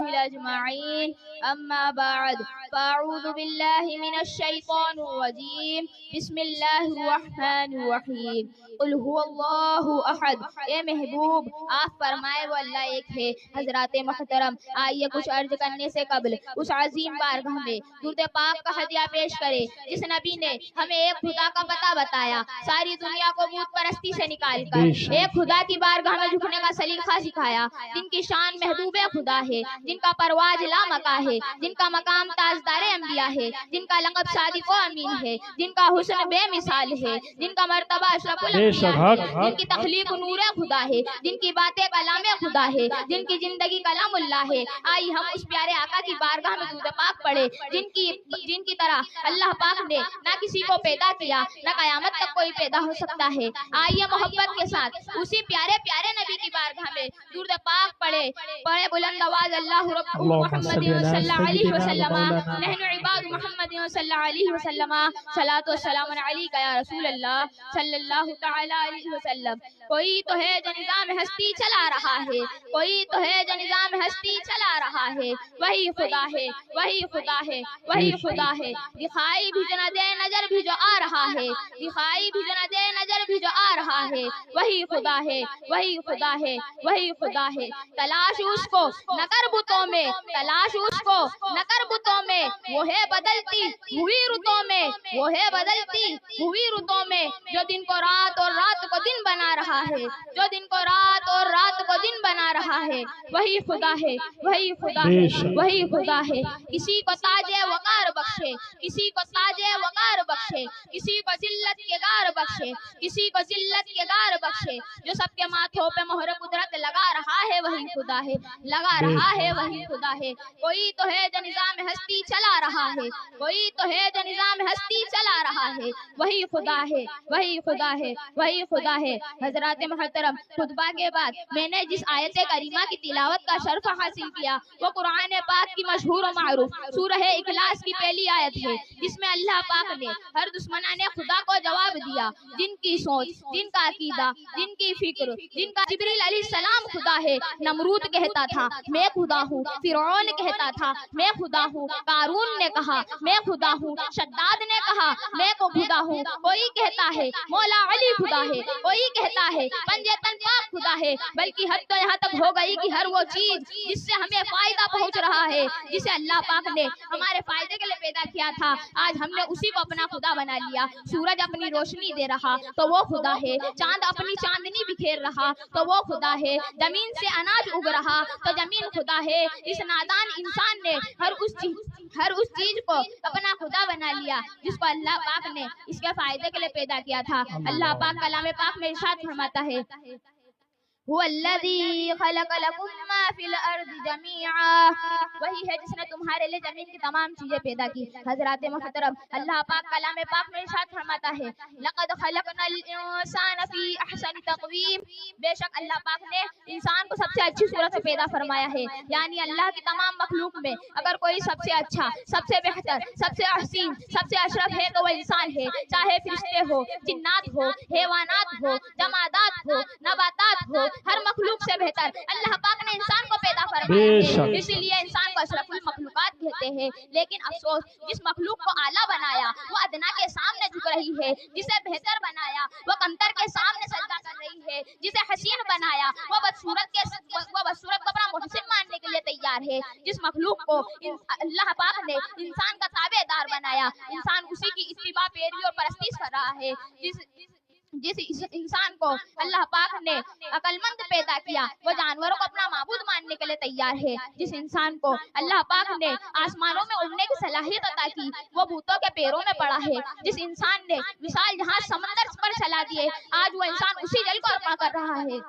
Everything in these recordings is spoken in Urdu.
أجمعين أما بعد فأعوذ بالله من الشيطان الرجيم بسم الله الرحمن الرحيم قل هو اللہ احد. اے محبوب آپ فرمائے وہ اللہ ایک ہے. حضرات محترم آئیے کچھ عرض کرنے سے قبل اس عظیم بارگاہ میں درود پاک کا ہدیہ پیش کرے جس نبی نے ہمیں ایک خدا کا پتہ بتایا, ساری دنیا کو بت پرستی سے نکال کر ایک خدا کی بارگاہ میں جھکنے کا سلیقہ سکھایا, جن کی شان محبوب خدا ہے, جن کا پرواز لامکا ہے, جن کا مقام تاجدار انبیاء ہے, جن کا لقب صادق و امین ہے, جن کا حسن بے مثال ہے, جن کا مرتبہ اشرف الانبیاء ہے, جن کی تخلیق نور خدا ہے, جن کی باتیں کلام خدا ہے, جن کی زندگی کلام اللہ ہے. آئی ہم اس پیارے آقا کی بارگاہ میں درود پاک پڑھے جن کی طرح اللہ پاک نے نہ کسی کو پیدا کیا نہ قیامت تک کوئی پیدا ہو سکتا ہے. آئیے محبت کے ساتھ اسی پیارے پیارے نبی کی بارگاہ میں درود پاک پڑھے بلند آواز اللہ رب محمد صلی اللہ علیہ وسلم نحن عباد محمد صلی اللہ علیہ وسلم صلاۃ و سلام علیک یا رسول اللہ صلی اللہ تعالی علیہ وسلم. کوئی تو ہے جو نظام ہستی چلا رہا ہے, کوئی تو ہے جو نظام ہستی چلا رہا ہے, وہی خدا ہے وہی خدا ہے وہی خدا ہے. دکھائی بھی نہ دے نظر بھی جو آ رہا ہے, دکھائی بھی نہ دے نظر بھی جو آ رہا ہے, وہی خدا ہے وہی خدا ہے وہی خدا ہے. تلاش اس کو نہ کر بتوں میں, تلاش اس کو نہ کر بتوں میں, وہ ہے بدلتی ہوئی رتوں میں, وہ ہے بدلتی ہوئی رتوں میں, جو دن کو رات اور رات کو دن بنا رہا ہے, جو دن کو رات اور رات کو دن بنا رہا ہے, وہی خدا ہے وہی خدا ہے وہی خدا ہے. کسی کو تاج وقار بخشے, کسی کو تاج وقار بخشے, کسی کو ذلت کے گار بخشے, کسی کو ذلت کے گار بخشے, جو سب کے ماتھوں پہ مہر قدرت لگا رہا ہے وہی خدا ہے, لگا رہا ہے وہی خدا ہے. کوئی تو ہے جو نظام ہستی چلا رہا ہے, کوئی تو ہے جو نظام ہستی چلا رہا ہے, وہی خدا ہے وہی خدا ہے وہی خدا ہے. حضرات محترم خطبہ کے بعد میں نے جس آیت کریمہ کی تلاوت کا شرف حاصل کیا وہ قرآن پاک کی مشہور و معروف سورہ اخلاص کی پہلی آیت ہے, جس میں اللہ پاک نے ہر دشمنان خدا کو جواب دیا, جن کی سوچ, جن کا عقیدہ, جن کی فکر, جن کا جبریل علیہ السلام خدا ہے. نمرود کہتا تھا میں خدا ہوں, فرعون کہتا تھا میں خدا ہوں, قارون نے کہا میں خدا ہوں, شداد نے کہا میں کو خدا ہوں, کوئی کہتا ہے مولا علی خدا ہے, کوئی کہتا ہے پنجے تن پاک خدا ہے. بلکہ حد تو یہاں تک ہو گئی کہ ہر وہ چیز جس سے ہمیں فائدہ پہنچ رہا ہے, جسے اللہ پاک نے ہمارے فائدے کے لیے پیدا کیا تھا, آج ہم نے اسی کو اپنا خدا بنا لیا. سورج اپنی روشنی دے رہا تو وہ خدا ہے, چاند اپنی چاندنی بکھیر رہا تو وہ خدا ہے, زمین سے اناج اگ رہا تو زمین خدا ہے. اس نادان انسان نے ہر اس چیز کو اپنا خدا بنا لیا جس کو اللہ پاک نے اس کے فائدے کے لیے پیدا کیا تھا. اللہ پاک کلام پاک میں ارشاد فرماتا ہے هو الذی خلق لکم ما فی الارض جمیعا, وہی ہے جس نے تمہارے لیے زمین کی تمام چیزیں پیدا کی. حضرات محترم اللہ پاک کلام پاک میں ارشاد فرماتا ہے لقد خلقنا الانسان فی احسن تقویم, بے شک اللہ پاک نے انسان کو سب سے اچھی صورت میں پیدا فرمایا ہے. یعنی اللہ کی تمام مخلوق میں اگر کوئی سب سے اچھا, سب سے بہتر, سب سے حسین, سب سے اشرف ہے تو وہ انسان ہے, چاہے فرشتے ہو, جنات ہو, حیوانات ہو, جمادات ہو, نباتات ہو, ہر مخلوق سے بہتر اللہ پاک نے انسان کو پیدا فرمایا ہے. اسی لیے انسان کو اشرف المخلوقات کہتے ہیں. لیکن افسوس جس مخلوق کو اعلیٰ بنایا وہ ادنا کے سامنے جھک رہی ہے, جسے بہتر بنایا وہ کمتر کے سامنے سجدہ کر رہی ہے, جسے حسین بنایا وہ بدصورت کو اپنا محسن ماننے کے لیے تیار ہے. جس مخلوق کو اللہ پاک نے انسان کا تابع دار بنایا, انسان اسی کی اتباع پیروی اور پرستش کر رہا ہے. جس انسان کو اللہ پاک نے عقل مند پیدا کیا وہ جانوروں کو اپنا معبود ماننے کے لیے تیار ہے. جس انسان کو اللہ پاک نے آسمانوں میں اڑنے کی صلاحیت عطا کی وہ بھوتوں کے پیروں میں پڑا ہے. جس انسان نے مثال جہاز سمندر پر چلا دیے آج وہ انسان اسی جل کو ارپا کر رہا ہے.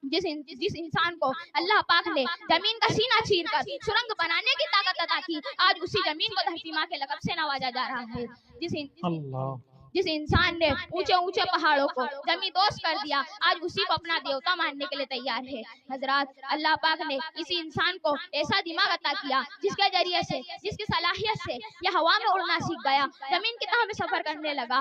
جس انسان کو اللہ پاک نے زمین کا سینہ چیر کر سرنگ بنانے کی طاقت عطا کی آج اسی زمین کو دھرتی ماں کے لقب سے نوازا جا رہا ہے. جس انسان نے اونچے اونچے پہاڑوں کو زمین دوست کر دیا آج اسی کو اپنا دیوتا ماننے کے لیے تیار ہے. حضرات اللہ پاک نے اسی انسان کو ایسا دماغ عطا کیا جس کے ذریعے سے, جس کی صلاحیت سے یہ ہوا میں اڑنا سیکھ گیا, زمین کی تہہ میں سفر کرنے لگا,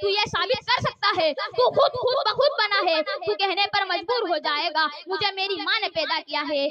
تو یہ ثابت کر سکتا ہے، تو خود بخود بنا ہے، تو کہنے پر مجبور ہو جائے گا مجھے میری ماں نے پیدا کیا ہے۔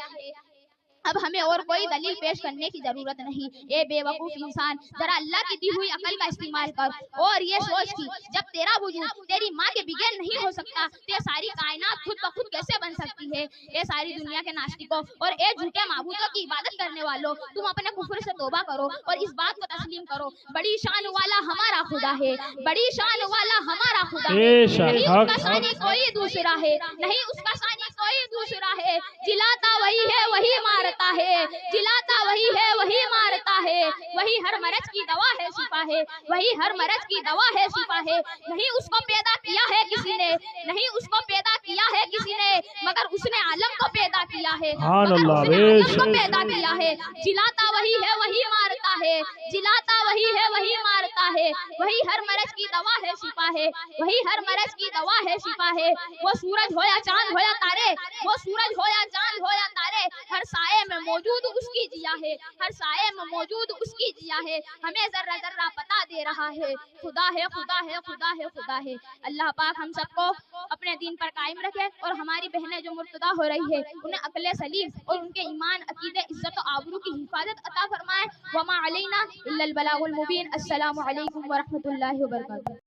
اب ہمیں اور کوئی دلیل پیش کرنے کی ضرورت نہیں۔ اے بے وقوف انسان، ذرا اللہ کی دی ہوئی عقل کا استعمال کر اور یہ سوچ کہ جب تیرا وجود تیری ماں کے بغیر نہیں ہو سکتا تو یہ ساری کائنات خود بخود کیسے بن سکتی ہے؟ اے ساری دنیا کے ناستکوں اور اے جھوٹے معبودوں کی عبادت کرنے والوں، تم اپنے کفر سے توبہ کرو اور اس بات کو تسلیم کرو، بڑی شان والا ہمارا خدا ہے، بڑی شان والا ہمارا خدا ہے، نہیں اس کا ثانی کوئی دوسرا ہے، نہیں اس کا ثانی کوئی دوسرا ہے، جلاتا وہی ہے وہی مارتا ہے، جلاتا وہی ہے وہی مارتا ہے، وہی ہر مرض کی دوا ہے شفا ہے، وہی ہر مرض کی دوا ہے شفا ہے، نہیں اس کو پیدا کیا ہے کسی نے، نہیں اس کو پیدا کیا ہے کسی نے، مگر اس نے عالم کو پیدا کیا ہے، مگر اس نے عالم کو پیدا کیا ہے، جلاتا وہی ہے وہی مارتا ہے، جلاتا وہی ہے وہی مارتا ہے، وہی ہر مرض کی دوا ہے شفا ہے، وہی ہر مرض کی دوا ہے شفا ہے، وہ سورج ہو یا چاند ہو یا تارے، وہ سورج ہو یا چاند ہو یا تارے، ہر سائے میں موجود اس کی جیا ہے، ہر سائے میں موجود اس کی جیا ہے، ہمیں ذرہ ذرہ پتا دے رہا ہے، خدا ہے خدا ہے خدا ہے خدا ہے۔ اللہ پاک ہم سب کو اپنے دین پر قائم رکھے اور ہماری بہنیں جو مرتدہ ہو رہی ہے انہیں عقل سلیم اور ان کے ایمان عقیدے عزت و آبرو کی حفاظت عطا فرمائے۔ وما علینا الا البلاغ المبین۔ السلام علیکم ورحمۃ اللہ وبرکاتہ۔